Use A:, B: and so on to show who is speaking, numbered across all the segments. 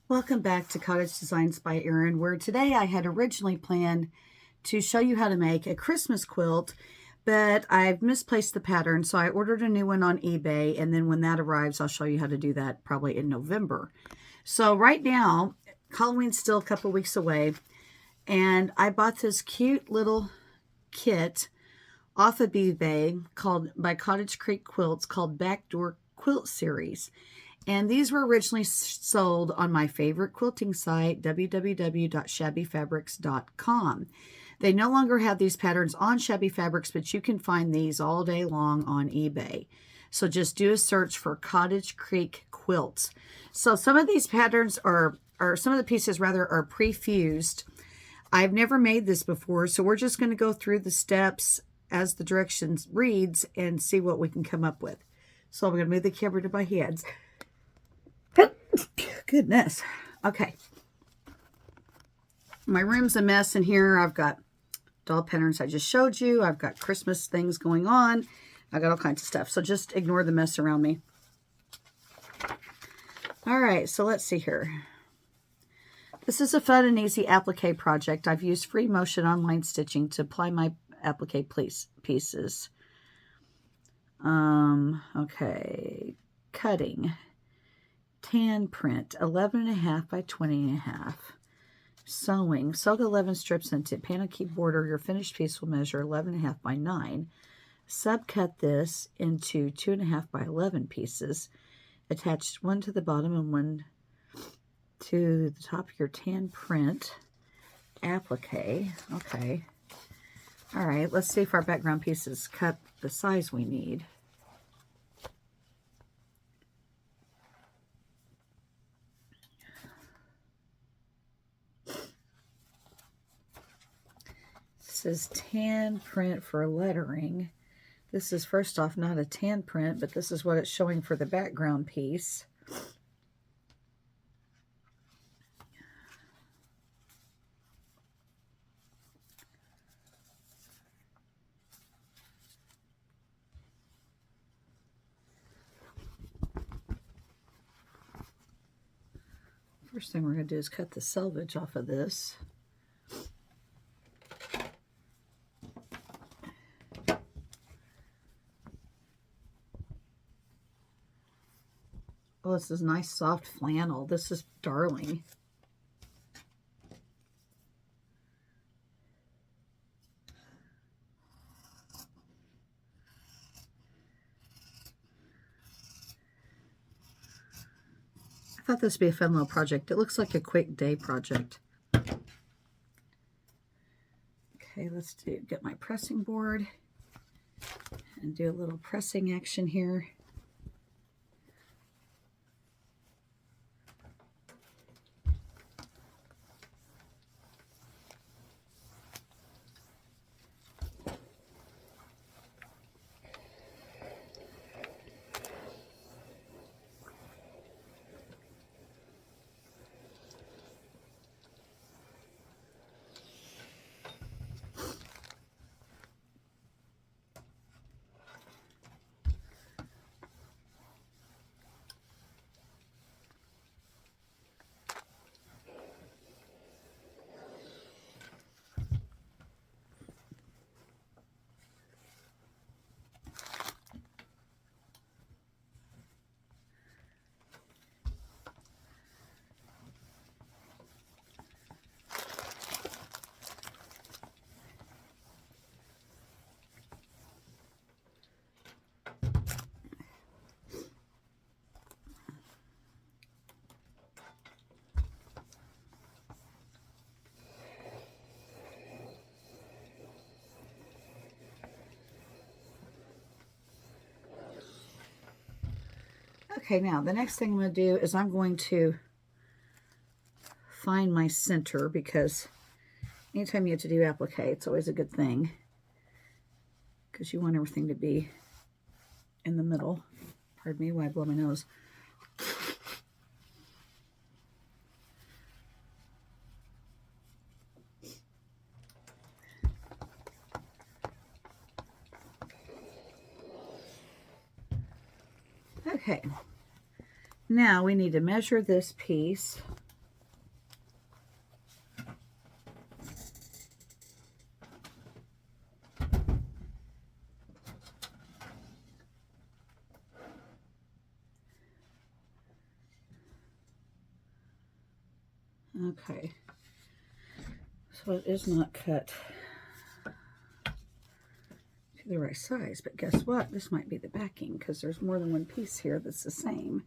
A: Welcome back to Cottage Designs by Erin, where today I had originally planned to show you how to make a Christmas quilt, but I've misplaced the pattern, so I ordered a new one on eBay, and then when that arrives, I'll show you how to do that probably in November. So right now, Halloween's still a couple weeks away, and I bought this cute little kit off of eBay by Cottage Creek Quilts called Backdoor Quilt Series. And these were originally sold on my favorite quilting site, www.shabbyfabrics.com. They no longer have these patterns on Shabby Fabrics, but you can find these all day long on eBay. So just do a search for Cottage Creek Quilts. So some of these patterns or some of the pieces rather are pre-fused. I've never made this before, so we're just going to go through the steps as the directions reads and see what we can come up with. So I'm going to move the camera to my hands. Goodness. Okay. My room's a mess in here. I've got doll patterns I just showed you. I've got Christmas things going on. I got all kinds of stuff. So just ignore the mess around me. All right. So let's see here. This is a fun and easy applique project. I've used free motion online stitching to apply my applique pieces. Okay. Cutting. Tan print, 11.5 by 20.5. Sewing, sew the 11 strips into panel-key border. Your finished piece will measure 11.5 by 9. Subcut this into 2.5 by 11 pieces. Attach one to the bottom and one to the top of your tan print applique. Okay. All right, let's see if our background pieces cut the size we need. This is tan print for lettering. This is first off not a tan print, but this is what it's showing for the background piece. First thing we're going to do is cut the selvage off of this. Oh, this is nice soft flannel. This is darling. I thought this would be a fun little project. It looks like a quick day project. Okay, let's get my pressing board and do a little pressing action here. Okay, now the next thing I'm going to do is I'm going to find my center, because anytime you have to do applique, it's always a good thing because you want everything to be in the middle. Pardon me while I blow my nose. Okay, now we need to measure this piece Okay, so it is not cut to the right size, but guess what? This might be the backing because there's more than one piece here that's the same.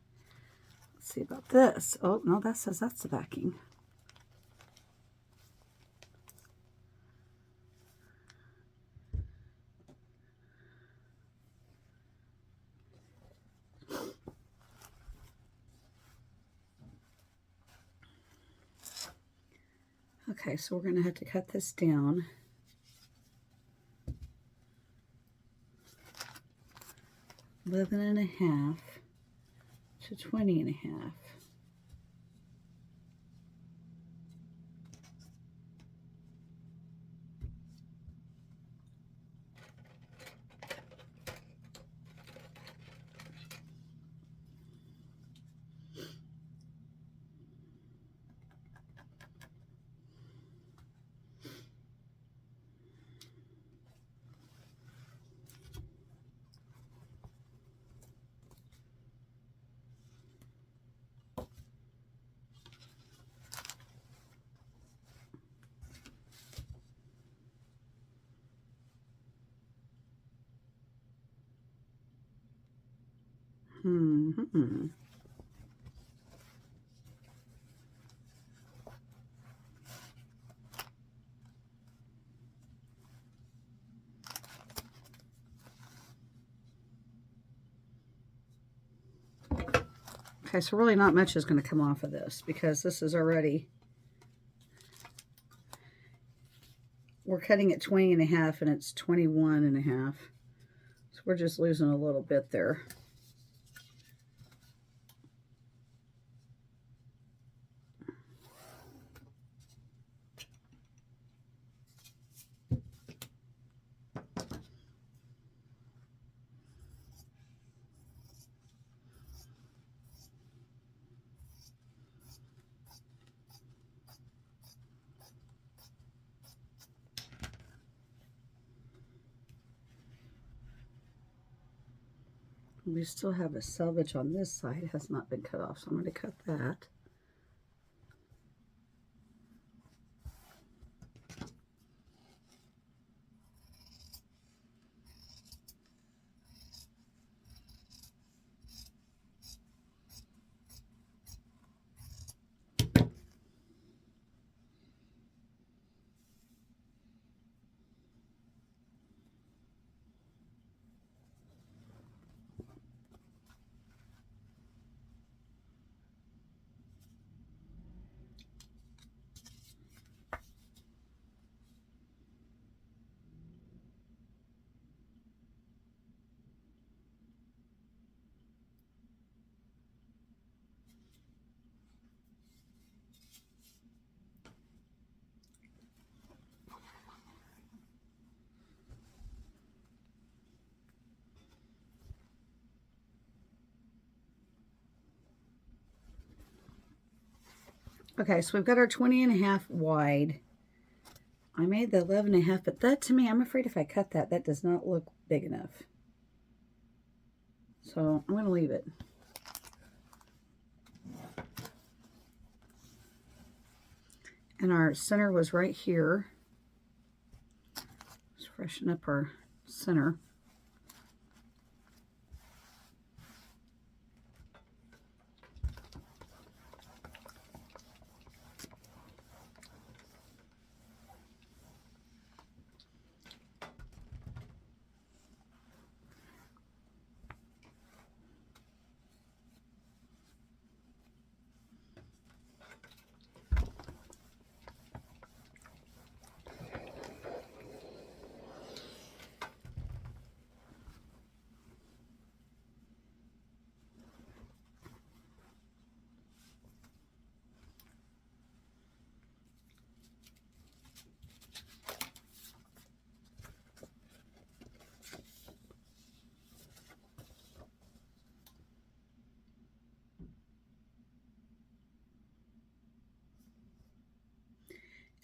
A: Let's see about this. Oh, no, that says that's the backing. Okay, so we're going to have to cut this down. 11.5 to 20.5. Okay, so really not much is going to come off of this because this is already, we're cutting at 20.5 and it's 21.5. So we're just losing a little bit there. We still have a selvage on this side. It has not been cut off, so I'm going to cut that. Okay, so we've got our 20.5 wide. I made the 11.5, but that to me, I'm afraid if I cut that, that does not look big enough. So I'm going to leave it. And our center was right here. Let's freshen up our center.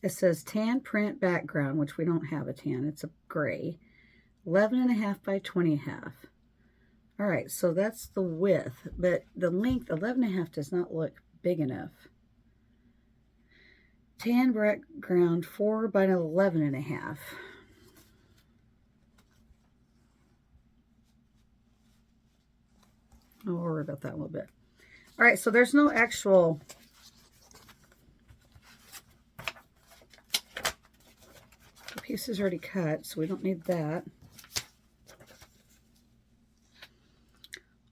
A: It says tan print background, which we don't have a tan. It's a gray. 11.5 by 20.5. All right, so that's the width, but the length, 11.5 does not look big enough. tan background 4 by 11.5. Oh, we'll worry about that a little bit. All right, so there's no actual the piece is already cut, so we don't need that.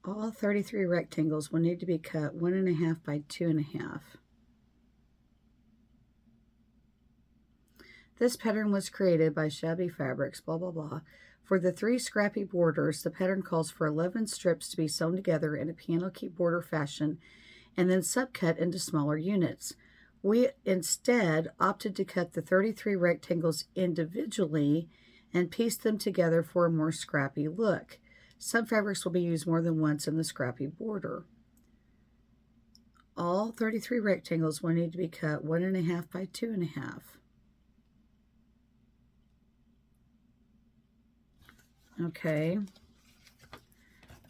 A: All 33 rectangles will need to be cut 1.5 by 2.5. This pattern was created by Shabby Fabrics, blah, blah, blah. For the 3 scrappy borders, the pattern calls for 11 strips to be sewn together in a piano key border fashion and then subcut into smaller units. We instead opted to cut the 33 rectangles individually and piece them together for a more scrappy look. Some fabrics will be used more than once in the scrappy border. All 33 rectangles will need to be cut 1.5 by 2.5. Okay.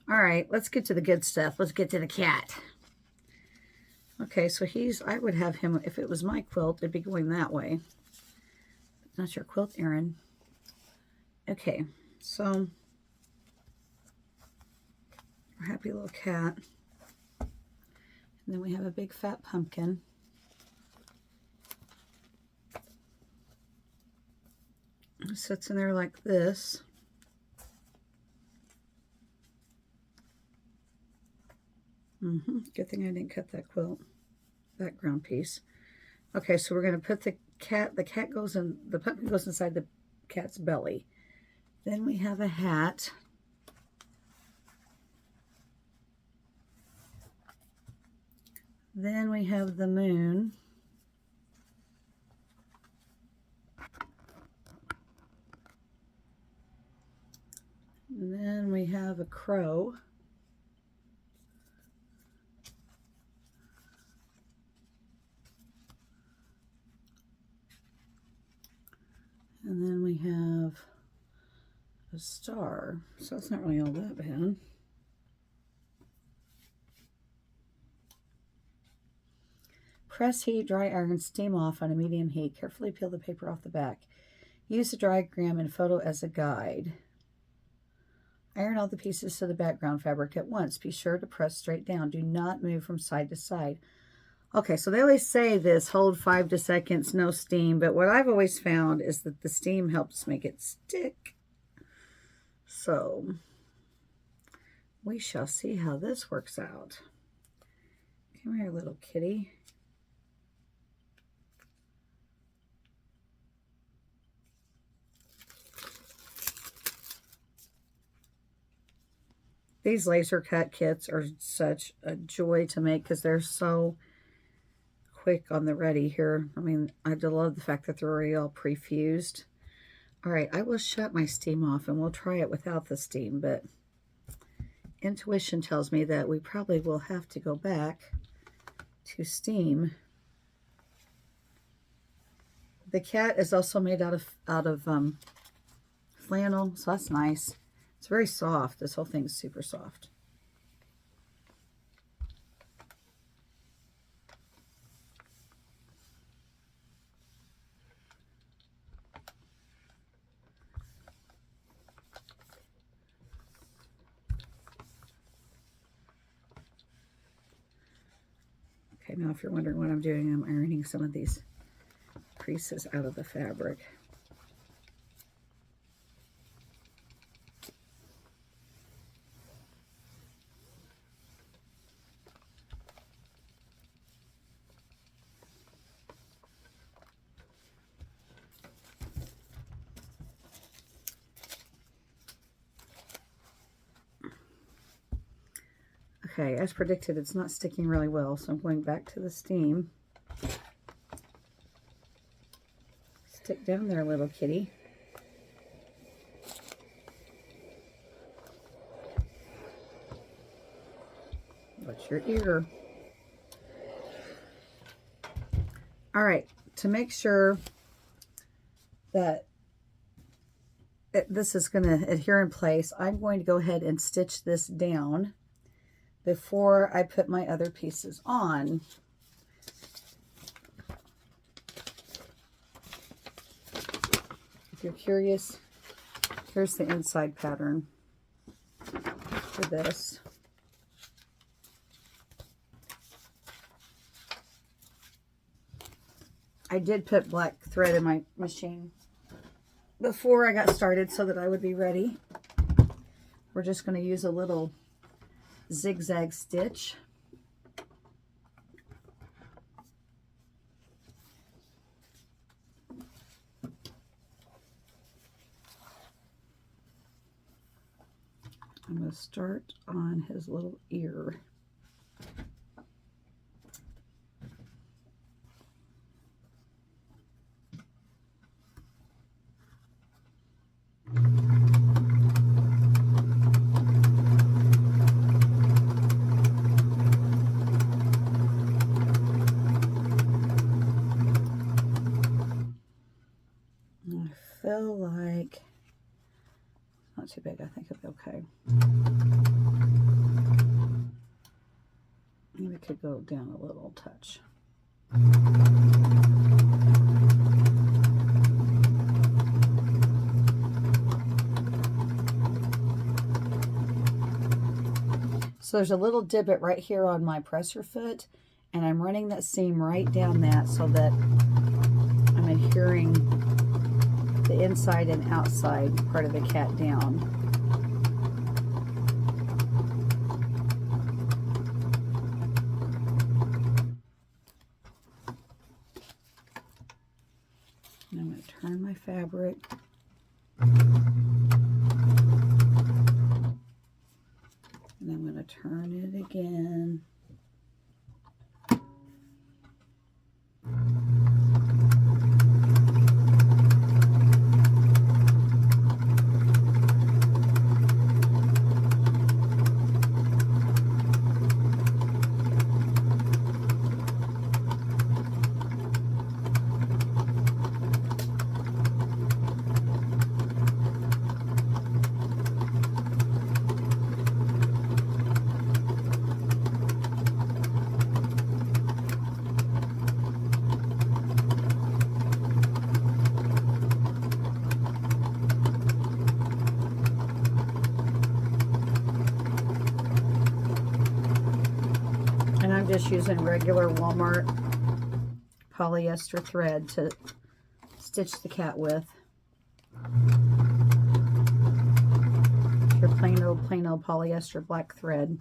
A: All right, let's get to the good stuff. Let's get to the cat. Okay, so I would have him, if it was my quilt, it'd be going that way. Not your quilt, Erin. Okay, so our happy little cat. And then we have a big fat pumpkin. It sits in there like this. Good thing I didn't cut that quilt background piece. Okay, so we're going to put the pumpkin goes inside the cat's belly. Then we have a hat. Then we have the moon. And then we have a crow. And then we have a star. So it's not really all that bad. Press, heat, dry iron, steam off on a medium heat. Carefully peel the paper off the back. Use the diagram and photo as a guide. Iron all the pieces to the background fabric at once. Be sure to press straight down. Do not move from side to side. Okay, so they always say this, hold 5 to seconds, no steam. But what I've always found is that the steam helps make it stick. So we shall see how this works out. Come here, little kitty. These laser cut kits are such a joy to make because they're so quick on the ready here. I mean, I love the fact that they're already all pre-fused. All right, I will shut my steam off and we'll try it without the steam, but intuition tells me that we probably will have to go back to steam. The cat is also made out of flannel, so that's nice. It's very soft. This whole thing is super soft. Okay, now if you're wondering what I'm doing, I'm ironing some of these creases out of the fabric. Okay, as predicted, it's not sticking really well, so I'm going back to the steam. Stick down there, little kitty. What's your ear? All right, to make sure that this is going to adhere in place, I'm going to go ahead and stitch this down before I put my other pieces on. you're curious, here's the inside pattern for this. I did put black thread in my machine before I got started so that I would be ready. We're just going to use a little zigzag stitch. I'm going to start on his little ear. I feel like not too big. I think it'll be okay. Maybe it could go down a little touch. So there's a little divot right here on my presser foot, and I'm running that seam right down that so that I'm adhering the inside and outside part of the cat down. And I'm going to turn my fabric. And I'm going to turn it again. Just using regular Walmart polyester thread to stitch the cat with. Your plain old polyester black thread.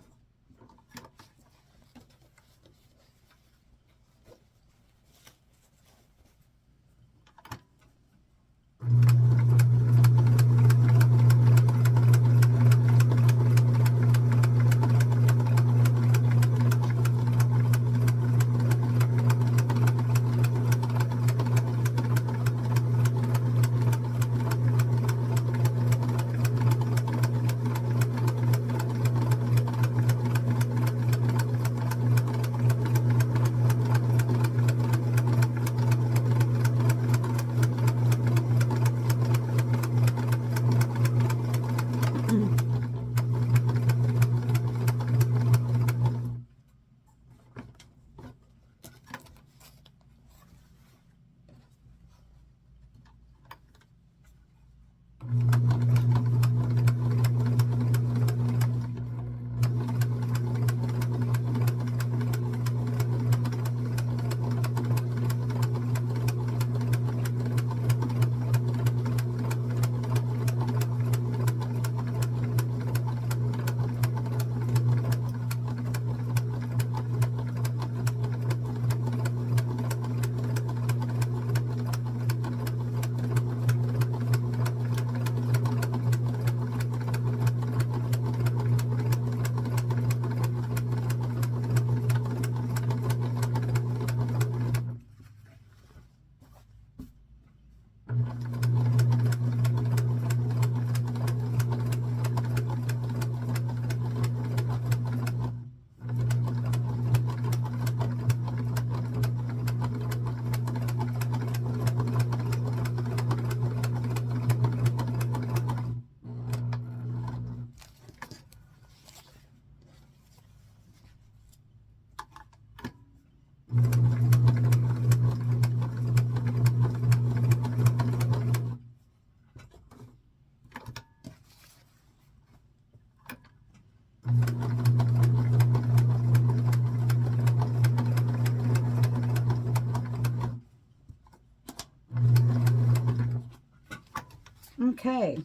A: Okay,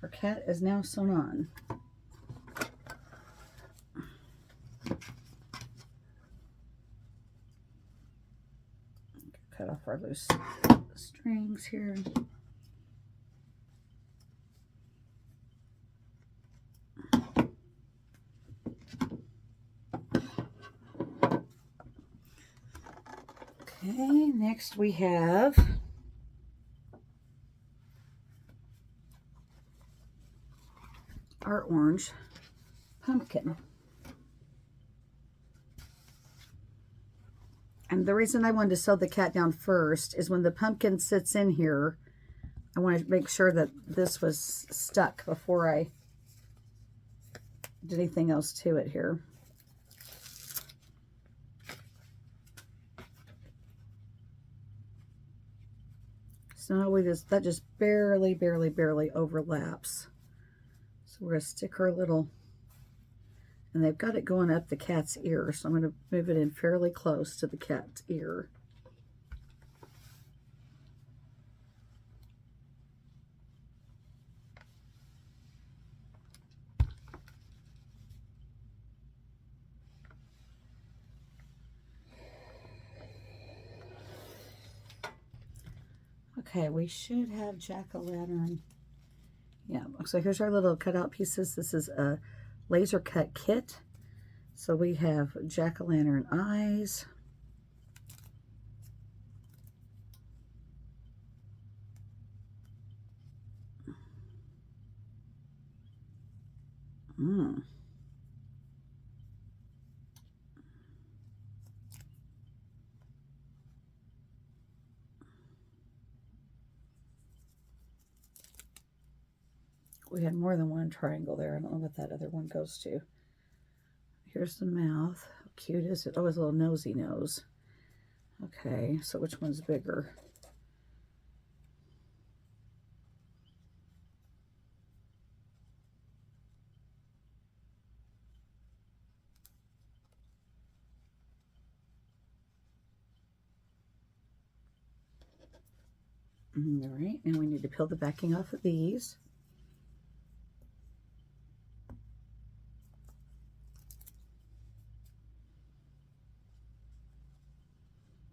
A: our cat is now sewn on. Cut off our loose strings here. Okay, next we have our orange pumpkin. And the reason I wanted to sew the cat down first is when the pumpkin sits in here, I want to make sure that this was stuck before I did anything else to it here. So now that just barely overlaps. So we're going to stick our little, and they've got it going up the cat's ear, so I'm going to move it in fairly close to the cat's ear. Okay, we should have jack-o'-lantern. Yeah, so here's our little cutout pieces. This is a laser cut kit. So we have jack-o'-lantern eyes. We had more than one triangle there. I don't know what that other one goes to. Here's the mouth. How cute is it? Oh, it's a little nosy nose. Okay, so which one's bigger? All right, and we need to peel the backing off of these.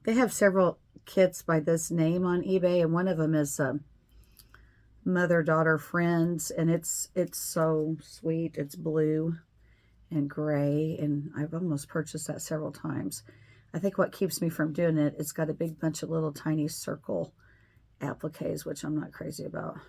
A: They have several kits by this name on eBay, and one of them is Mother-Daughter Friends, and it's so sweet. It's blue and gray, and I've almost purchased that several times. I think what keeps me from doing it, it's got a big bunch of little tiny circle appliques, which I'm not crazy about.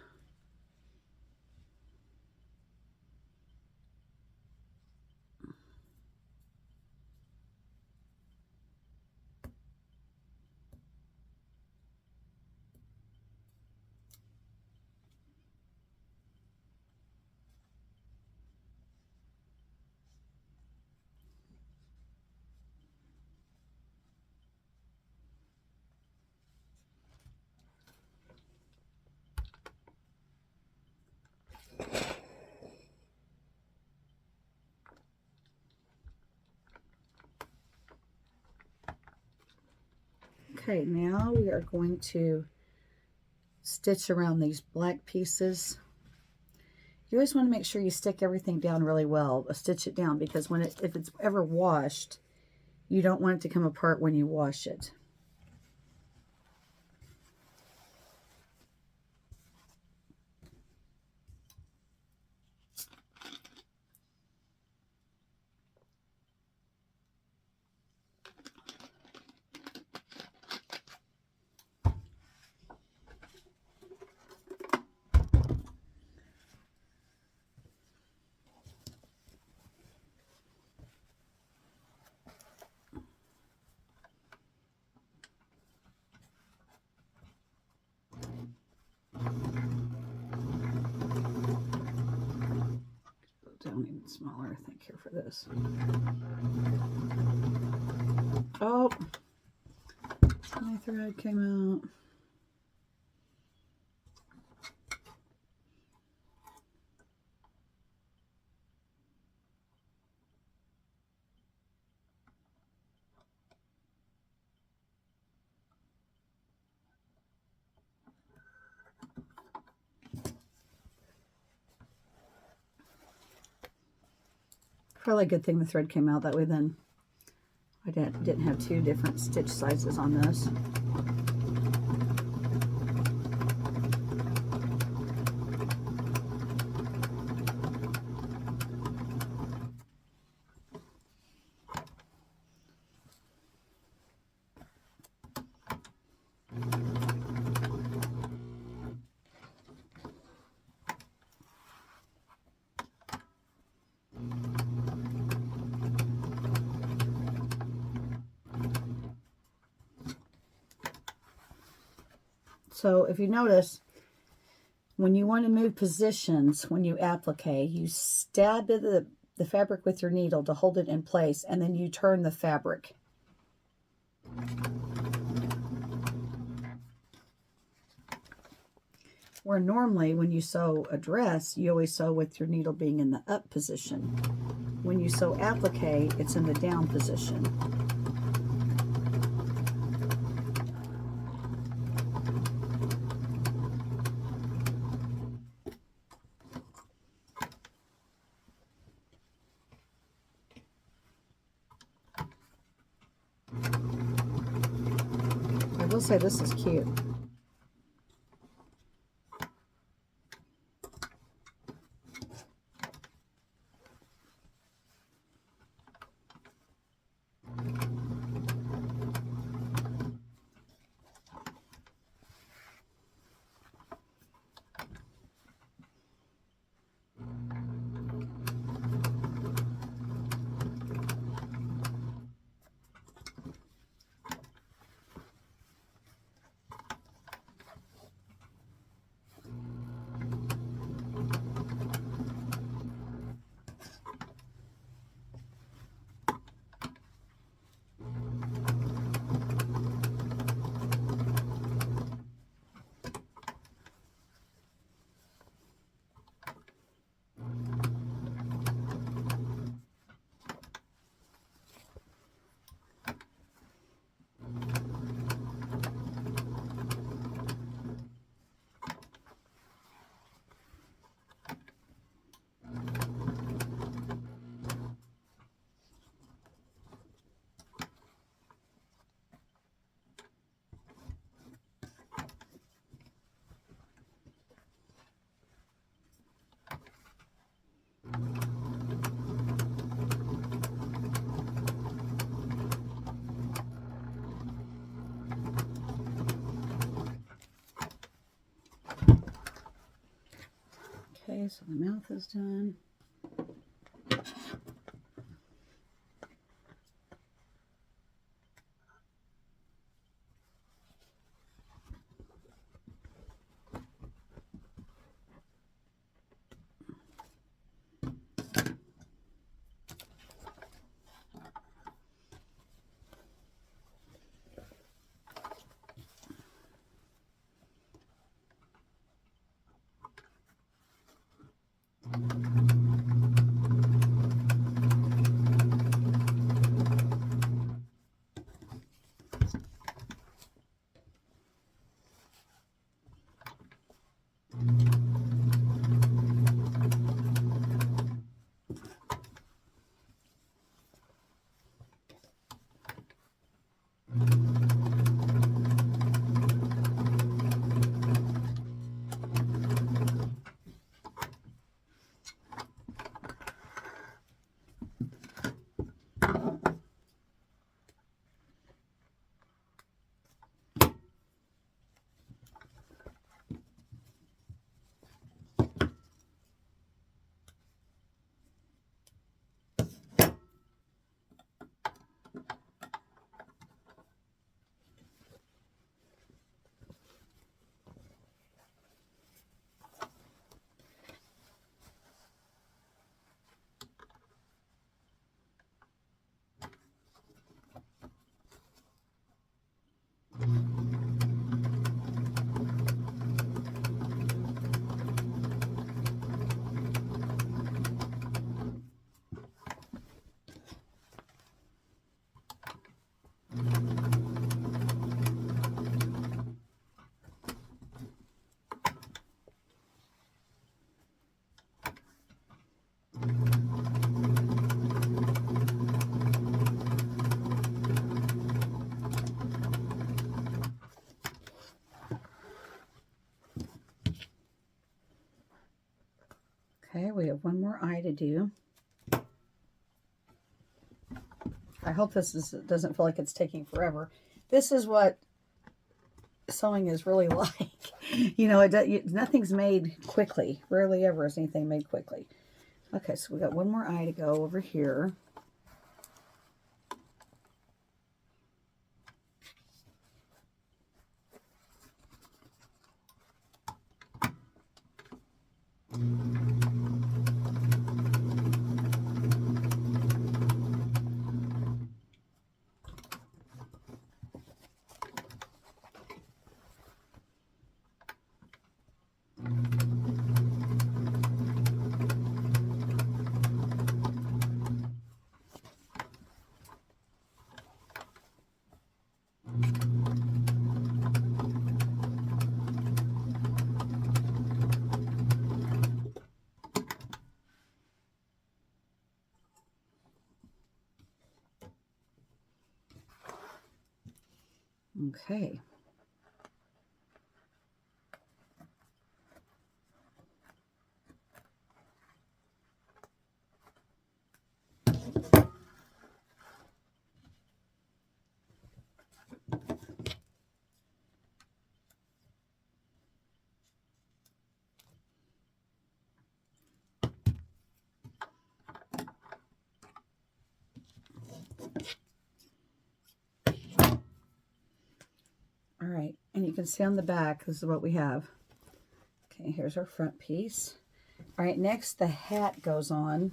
A: Okay, now we are going to stitch around these black pieces. You always want to make sure you stick everything down really well, stitch it down, because if it's ever washed, you don't want it to come apart when you wash it. Down even smaller, I think, here for this. Oh, my thread came out. Probably a good thing the thread came out, that way then I didn't have two different stitch sizes on this. So if you notice, when you want to move positions, when you applique, you stab the fabric with your needle to hold it in place, and then you turn the fabric. Where normally when you sew a dress, you always sew with your needle being in the up position. When you sew applique, it's in the down position. I will say this is cute. Okay, so the mouth is done. Okay, we have one more eye to do. I hope doesn't feel like it's taking forever. This is what sewing is really like. You know, nothing's made quickly. Rarely ever is anything made quickly. Okay, so we got one more eye to go over here. Okay. All right, and you can see on the back, this is what we have. Okay, here's our front piece. All right, next the hat goes on.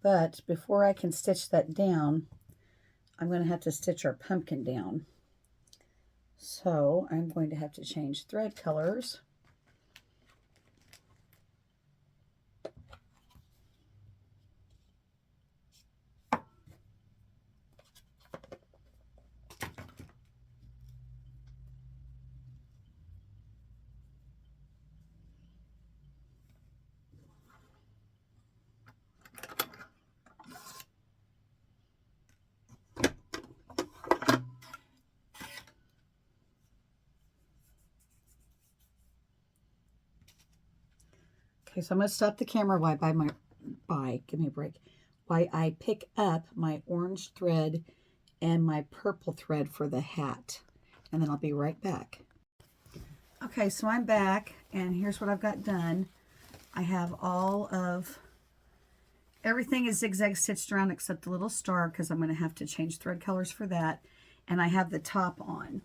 A: But before I can stitch that down, I'm going to have to stitch our pumpkin down. So I'm going to have to change thread colors. Okay, so I'm going to stop the camera give me a break, while I pick up my orange thread and my purple thread for the hat, and then I'll be right back. Okay, so I'm back, and here's what I've got done. I have everything is zigzag stitched around except the little star, because I'm going to have to change thread colors for that, and I have the top on.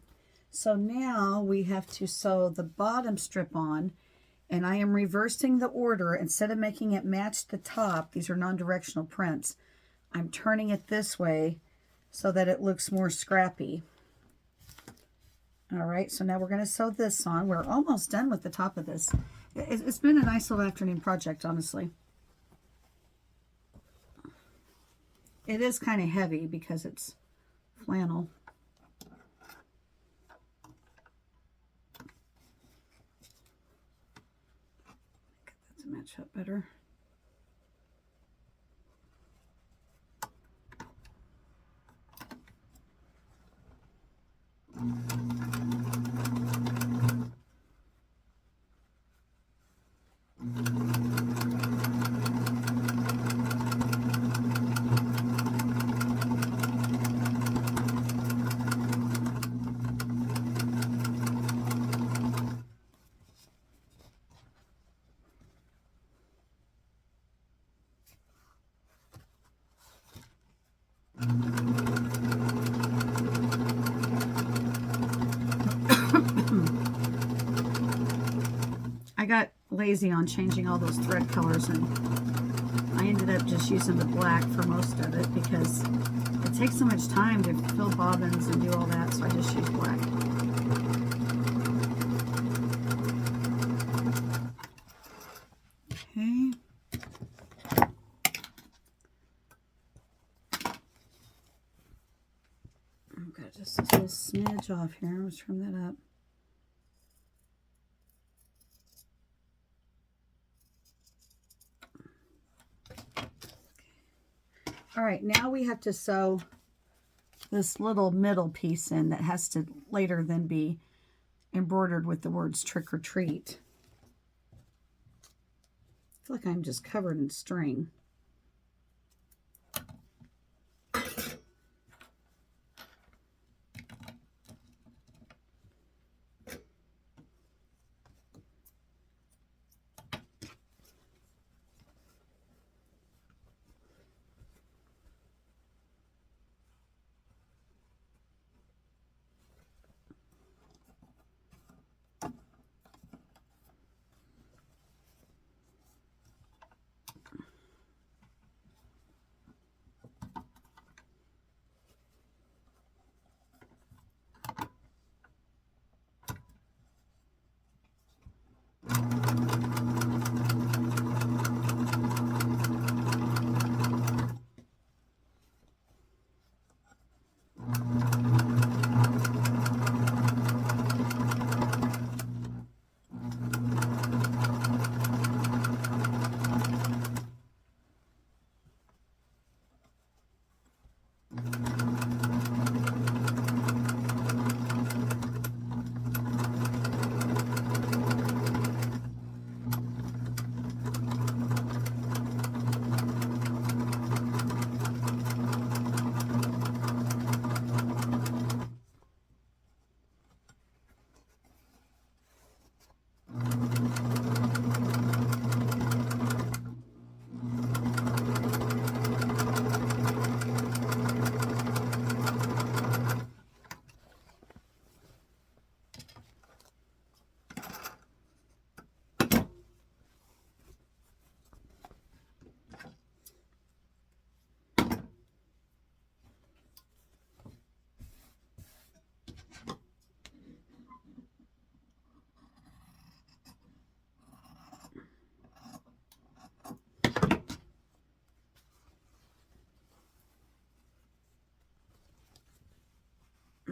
A: So now we have to sew the bottom strip on, and I am reversing the order. Instead of making it match the top, these are non-directional prints, I'm turning it this way so that it looks more scrappy. All right, so now we're going to sew this on. We're almost done with the top of this. It's been a nice little afternoon project, honestly. It is kind of heavy because it's flannel. Get that to match up better. I got lazy on changing all those thread colors, and I ended up just using the black for most of it because it takes so much time to fill bobbins and do all that, so I just use black. Okay. I've got just a little smidge off here. Let's trim that up. All right, now we have to sew this little middle piece in that has to later then be embroidered with the words trick or treat. I feel like I'm just covered in string.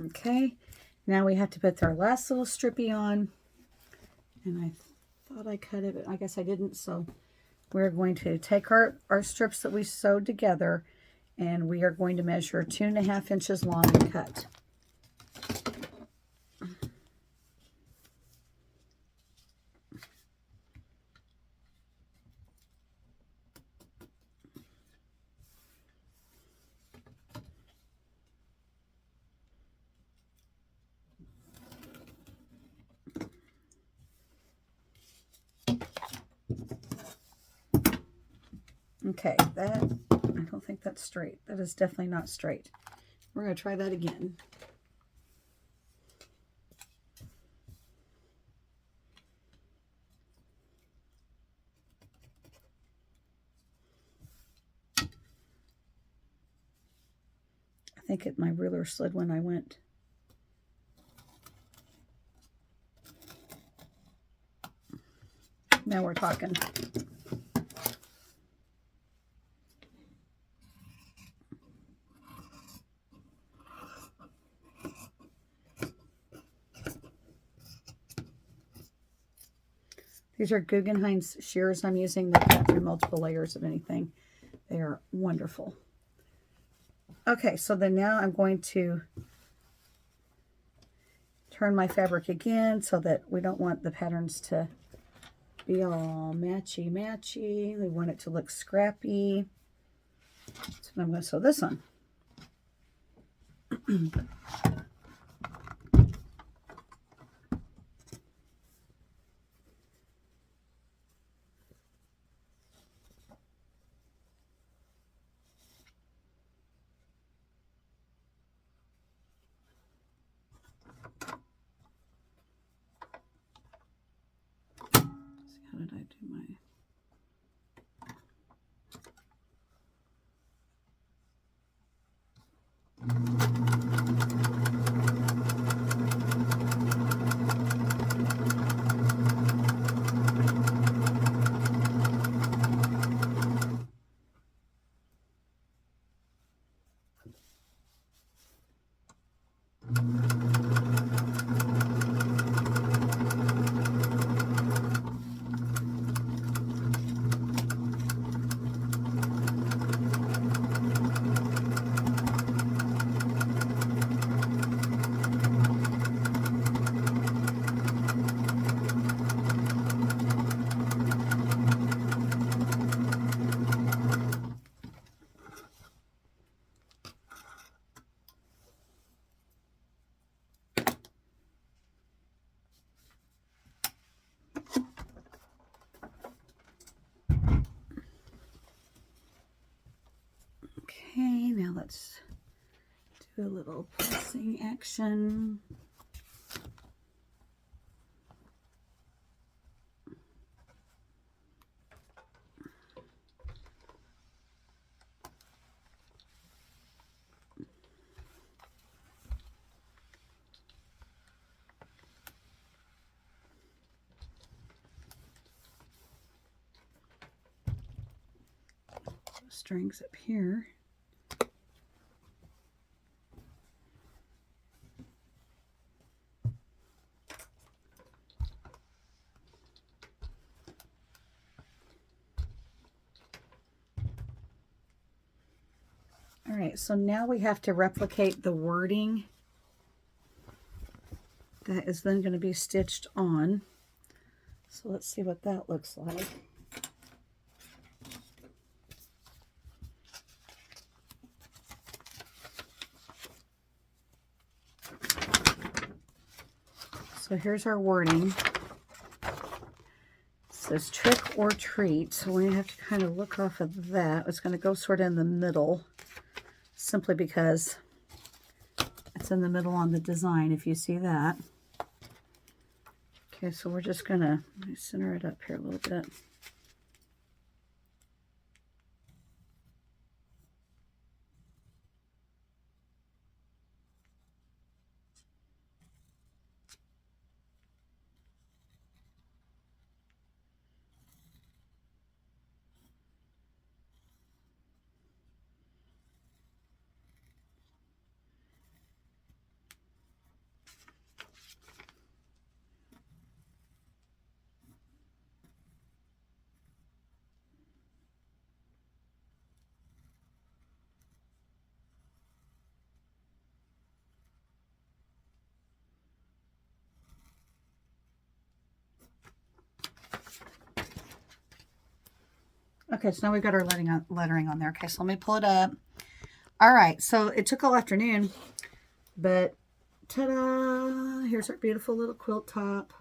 A: Okay, now we have to put our last little strippy on, and I thought I cut it, but I guess I didn't, so we're going to take our strips that we sewed together, and we are going to measure 2.5 inches long and cut. Okay, that, I don't think that's straight. That is definitely not straight. We're going to try that again. I think my ruler slid when I went. Now we're talking. These are Guggenheim's shears I'm using. They cut through multiple layers of anything. They are wonderful. Okay, so then now I'm going to turn my fabric again so that we don't want the patterns to be all matchy-matchy. We want it to look scrappy. So I'm going to sew this on. How did I do my... Now let's do a little pressing action. Strings up here. All right, so now we have to replicate the wording that is then going to be stitched on. So let's see what that looks like. So here's our wording. It says trick or treat. So we have to kind of look off of that. It's going to go sort of in the middle, simply because it's in the middle on the design, if you see that. Okay, so we're just going to center it up here a little bit. Okay, so now we've got our lettering on there. Okay, so let me pull it up. All right, so it took all afternoon, but ta-da! Here's our beautiful little quilt top.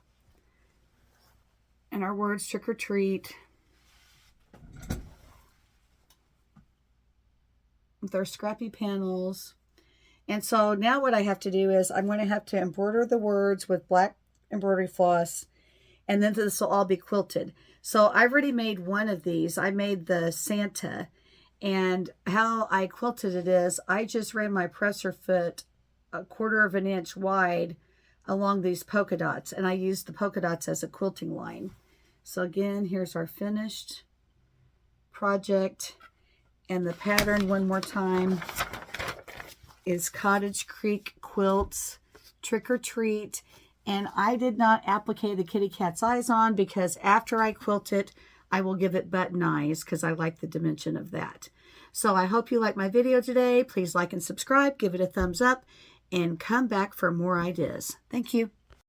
A: And our words, trick or treat. With our scrappy panels. And so now what I have to do is I'm going to have to embroider the words with black embroidery floss. And then this will all be quilted. So I've already made one of these. I made the Santa. And how I quilted it is I just ran my presser foot 1/4 of an inch wide along these polka dots. And I used the polka dots as a quilting line. So again, here's our finished project. And the pattern, one more time, is Cottage Creek Quilts Trick or Treat. And I did not applicate the kitty cat's eyes on because after I quilt it, I will give it button eyes because I like the dimension of that. So I hope you like my video today. Please like and subscribe, give it a thumbs up, and come back for more ideas. Thank you.